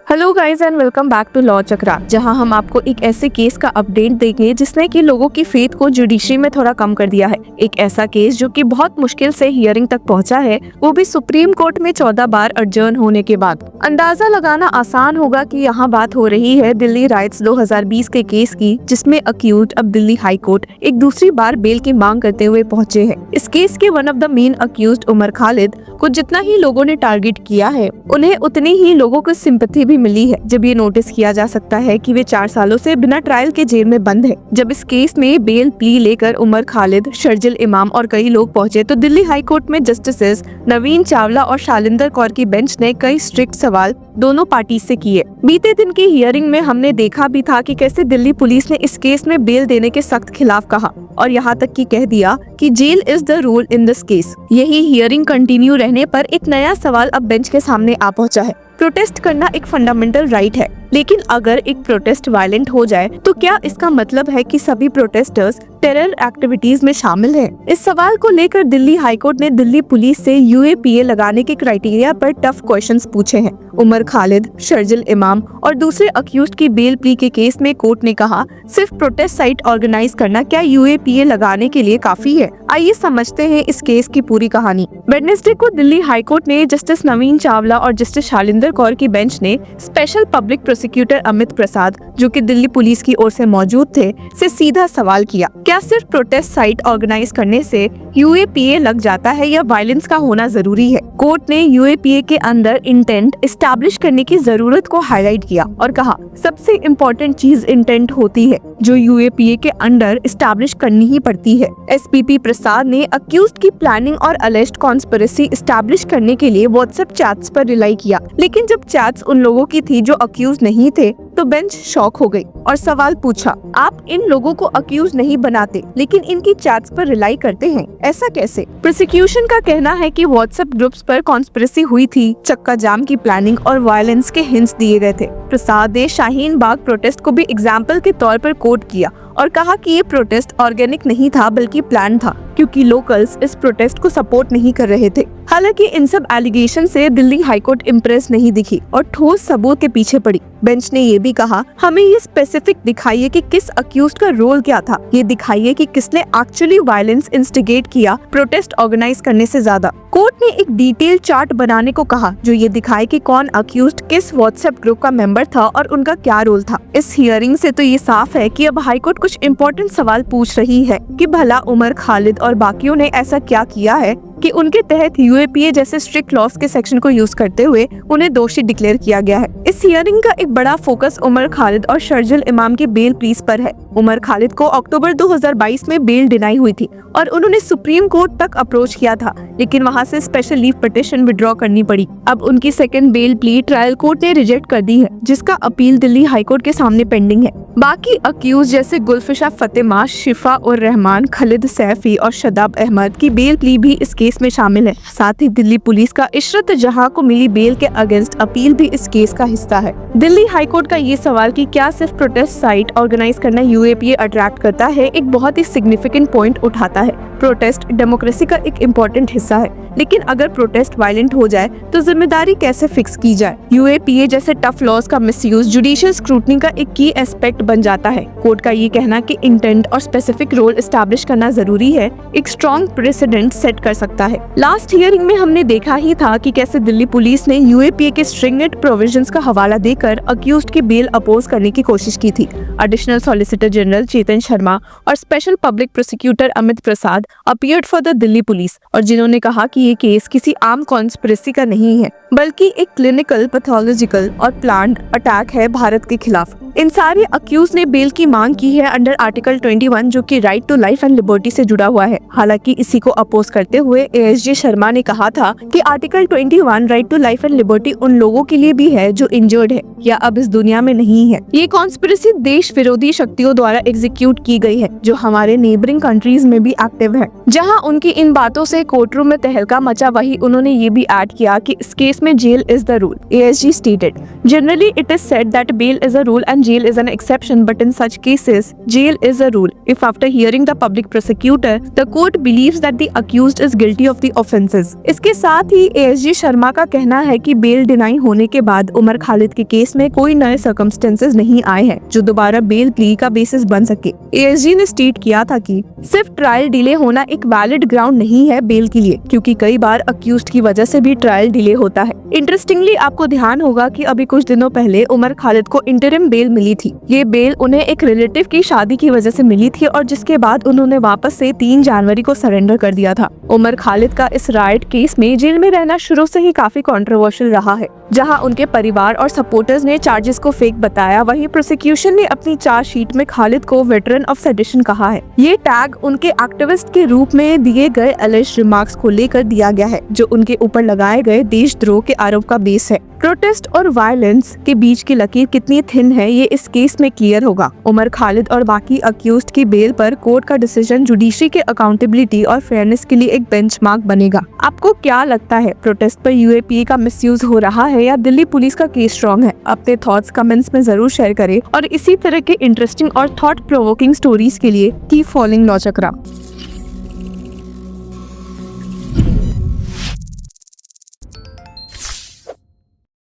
Hello guys and welcome back to law Chakra, जहां हम आपको एक ऐसे केस का अपडेट देंगे जिसने कि लोगों की फेथ को जुडिशरी में थोड़ा कम कर दिया है। एक ऐसा केस जो कि बहुत मुश्किल से हियरिंग तक पहुंचा है, वो भी सुप्रीम कोर्ट में 14 बार अडजर्न होने के बाद। अंदाजा लगाना आसान होगा कि यहाँ बात हो रही है दिल्ली राइट्स 2020 के केस की, जिसमें अक्यूज्ड अब दिल्ली हाई कोर्ट एक दूसरी बार बेल की मांग करते हुए पहुंचे हैं। इस केस के one of the main accused Umar Khalid को जितना ही लोगों ने टारगेट किया है, उन्हें उतनी ही लोगों को सिंपैथी भी मिली है, जब ये नोटिस किया जा सकता है कि वे 4 सालों से बिना ट्रायल के जेल में बंद है। जब इस केस में बेल प्ली लेकर उमर खालिद, शर्जिल इमाम और कई लोग पहुंचे, तो दिल्ली हाई कोर्ट में जस्टिसेस नवीन चावला और शालिंदर कौर की बेंच ने कई स्ट्रिक्ट सवाल दोनों पार्टी से किए। बीते दिन की हियरिंग में हमने देखा भी था कि कैसे दिल्ली पुलिस ने इस केस में बेल देने के सख्त खिलाफ कहा और यहाँ तक कि कह दिया कि jail is the rule in this case. यही हियरिंग कंटिन्यू रहने पर एक नया सवाल अब बेंच के सामने आ पहुंचा है। प्रोटेस्ट करना एक फंडामेंटल राइट है, लेकिन अगर एक प्रोटेस्ट वायलेंट हो जाए तो क्या इसका मतलब है कि सभी प्रोटेस्टर्स टेरर एक्टिविटीज में शामिल हैं? इस सवाल को लेकर दिल्ली हाईकोर्ट ने दिल्ली पुलिस से यूएपीए लगाने के क्राइटेरिया पर टफ क्वेश्चंस पूछे हैं। उमर खालिद, शर्जिल इमाम और दूसरे अक्यूज्ड की बेल प्ली के केस में कोर्ट ने कहा, सिर्फ प्रोटेस्ट साइट ऑर्गेनाइज करना क्या यूएपीए लगाने के लिए काफी है? आइए समझते हैं इस केस की पूरी कहानी। वेडनेसडे को दिल्ली हाईकोर्ट ने जस्टिस नवीन चावला और जस्टिस शालिंदर कौर की बेंच ने स्पेशल पब्लिक प्रोसिक्यूटर अमित प्रसाद, जो कि दिल्ली पुलिस की ओर से मौजूद थे, से सीधा सवाल किया, क्या सिर्फ प्रोटेस्ट साइट ऑर्गेनाइज करने से यूएपीए लग जाता है या वायलेंस का होना जरूरी है? कोर्ट ने यूएपीए के अंदर इंटेंट एस्टैब्लिश करने की जरूरत को हाईलाइट किया और कहा, सबसे इम्पोर्टेंट चीज इंटेंट होती है, जो यूएपीए के अंदर एस्टैब्लिश करनी ही पड़ती है। एसपीपी प्रसाद ने अक्यूज्ड की प्लानिंग और अलेज्ड कॉन्स्पिरेसी एस्टैब्लिश करने के लिए व्हाट्सएप चैट्स पर रिलाई किया, लेकिन जब चैट्स उन लोगों की थी जो अक्यूज नहीं थे, तो बेंच शॉक हो गई और सवाल पूछा, आप इन लोगों को अक्यूज नहीं बनाते लेकिन इनकी चैट्स पर रिलाई करते हैं, ऐसा कैसे? प्रोसिक्यूशन का कहना है कि व्हाट्सएप ग्रुप्स पर कॉन्स्पिरेसी हुई थी, चक्का जाम की प्लानिंग और वायलेंस के हिंट्स दिए गए थे। प्रसाद ने शाहीन बाग प्रोटेस्ट को भी एग्जाम्पल के तौर पर कोट किया और कहा कि ये प्रोटेस्ट ऑर्गेनिक नहीं था बल्कि प्लान था, क्योंकि लोकल्स इस प्रोटेस्ट को सपोर्ट नहीं कर रहे थे। हालांकि इन सब एलिगेशन से दिल्ली हाईकोर्ट इम्प्रेस नहीं दिखी और ठोस सबूत के पीछे पड़ी। बेंच ने ये भी कहा, हमें ये स्पेसिफिक दिखाइए कि किस अक्यूज्ड का रोल क्या था, ये दिखाइए कि किसने एक्चुअली वायलेंस इंस्टिगेट किया प्रोटेस्ट ऑर्गेनाइज करने से ज्यादा। कोर्ट ने एक डिटेल चार्ट बनाने को कहा जो ये दिखाए कि कौन अक्यूज्ड किस व्हाट्सएप ग्रुप का मेंबर था और उनका क्या रोल था। इस हियरिंग से तो ये साफ है कि अब हाईकोर्ट कुछ इम्पोर्टेंट सवाल पूछ रही है कि भला उमर खालिद और बाकियों ने ऐसा क्या किया है कि उनके तहत यूएपीए जैसे स्ट्रिक्ट लॉस के सेक्शन को यूज करते हुए उन्हें दोषी डिक्लेयर किया गया है। इस हियरिंग का एक बड़ा फोकस उमर खालिद और शर्जिल इमाम के बेल प्लीज पर है। उमर खालिद को अक्टूबर 2022 में बेल डिनाई हुई थी और उन्होंने सुप्रीम कोर्ट तक अप्रोच किया था, लेकिन वहां से स्पेशल लीव पिटिशन विड्रॉ करनी पड़ी। अब उनकी second bell plea trial court ने रिजेक्ट कर दी है, जिसका अपील दिल्ली हाईकोर्ट के सामने पेंडिंग है। बाकी अक्यूज जैसे गुलफिशा फतेमा, शिफा और रहमान, खलिद सैफी और शदाब अहमद की बेल प्ली भी इस केस में शामिल है। साथ ही दिल्ली पुलिस का इशरत जहां को मिली बेल के अगेंस्ट अपील भी इस केस का हिस्सा है। दिल्ली हाईकोर्ट का ये सवाल कि क्या सिर्फ प्रोटेस्ट साइट ऑर्गेनाइज करना यूएपीए अट्रैक्ट करता है, एक बहुत ही सिग्निफिकेंट पॉइंट उठाता है। प्रोटेस्ट डेमोक्रेसी का एक इम्पोर्टेंट हिस्सा है, लेकिन अगर प्रोटेस्ट वायलेंट हो जाए तो जिम्मेदारी कैसे फिक्स की जाए? यूएपीए जैसे टफ लॉज का मिसयूज जुडिशियल स्क्रूटनी का एक की एस्पेक्ट बन जाता है। कोर्ट का ये कहना कि इंटेंट और स्पेसिफिक रोल एस्टैब्लिश करना जरूरी है, एक स्ट्रॉन्ग प्रेसिडेंट सेट कर सकता है। लास्ट हियरिंग में हमने देखा ही था कि कैसे दिल्ली पुलिस ने यूएपीए के स्ट्रिंगेंट प्रोविजंस का हवाला देकर अक्यूज्ड की बेल अपोज करने की कोशिश की थी। Additional solicitor general Chetan Sharma और special public prosecutor Amit Prasad appeared for the Delhi police, और जिन्होंने कहा कि ये केस किसी आम कॉन्स्पिरेसी का नहीं है, बल्कि एक क्लिनिकल, पैथोलॉजिकल और प्लान्ड अटैक है भारत के खिलाफ। इन सारे अक्यूज ने बेल की मांग की है अंडर आर्टिकल 21, जो कि right to life and liberty से जुड़ा हुआ है। हालांकि इसी को अपोज करते हुए एएसजी शर्मा ने कहा था कि article 21 right to life and liberty उन लोगों के लिए भी है जो इंजर्ड है या अब इस दुनिया में नहीं है। ये कॉन्स्पिरेसी देश विरोधी शक्तियों द्वारा एग्जीक्यूट की गई है, जो हमारे नेबरिंग कंट्रीज में भी एक्टिव है। जहाँ उनकी इन बातों से कोर्टरूम में तहलका मचा, वही उन्होंने ये भी ऐड किया कि इस केस में jail is the rule. ASG stated, generally it is said that bail is a rule and jail is an exception, but in such cases, jail is a rule. If after hearing the public prosecutor, the court believes that the accused is guilty of the offences. इसके साथ ही ASG Sharma का कहना है कि bell deny होने के बाद उमर खालिद के केस में कोई नए सर्कमस्टेंसेस नहीं आए हैं जो दोबारा बेल प्ली का बेसिस बन सके। ASG ने स्टेट किया था कि सिर्फ ट्रायल डिले होना एक वैलिड ग्राउंड नहीं है बेल के लिए, क्योंकि कई बार अक्यूज्ड की वजह से भी ट्रायल डिले होता है। इंटरेस्टिंगली आपको ध्यान होगा कि अभी कुछ दिनों पहले उमर खालिद को इंटरिम बेल मिली थी। ये बेल उन्हें एक रिलेटिव की शादी की वजह से मिली थी और जिसके बाद उन्होंने वापस से 3 जनवरी को सरेंडर कर दिया था। उमर खालिद का इस राइट केस में जेल में रहना शुरू से ही काफी कंट्रोवर्शियल रहा है। जहां उनके परिवार और सपोर्टर्स ने चार्जेस को फेक बताया, वहीं प्रोसिक्यूशन ने अपनी चार्जशीट में खालिद को वेटरन ऑफ सेडिशन कहा है। ये टैग उनके एक्टिविस्ट के रूप में दिए गए एलिज्ड रिमार्क्स को लेकर दिया गया है, जो उनके ऊपर लगाए गए देशद्रोह के आरोप का बेस है। प्रोटेस्ट और वायलेंस के बीच की लकीर कितनी थिन है ये इस केस में क्लियर होगा। उमर खालिद और बाकी अक्यूज्ड की बेल पर कोर्ट का डिसीजन जुडिशरी के अकाउंटेबिलिटी और फेयरनेस के लिए एक बेंचमार्क बनेगा। आपको क्या लगता है, प्रोटेस्ट पर UAPA का मिसयूज हो रहा है या दिल्ली पुलिस का केस स्ट्रॉन्ग है? अपने थॉट्स कमेंट्स में जरूर शेयर करें और इसी तरह के इंटरेस्टिंग और थॉट प्रोवोकिंग स्टोरीज के लिए कीप फॉलोइंग लॉ चक्रा।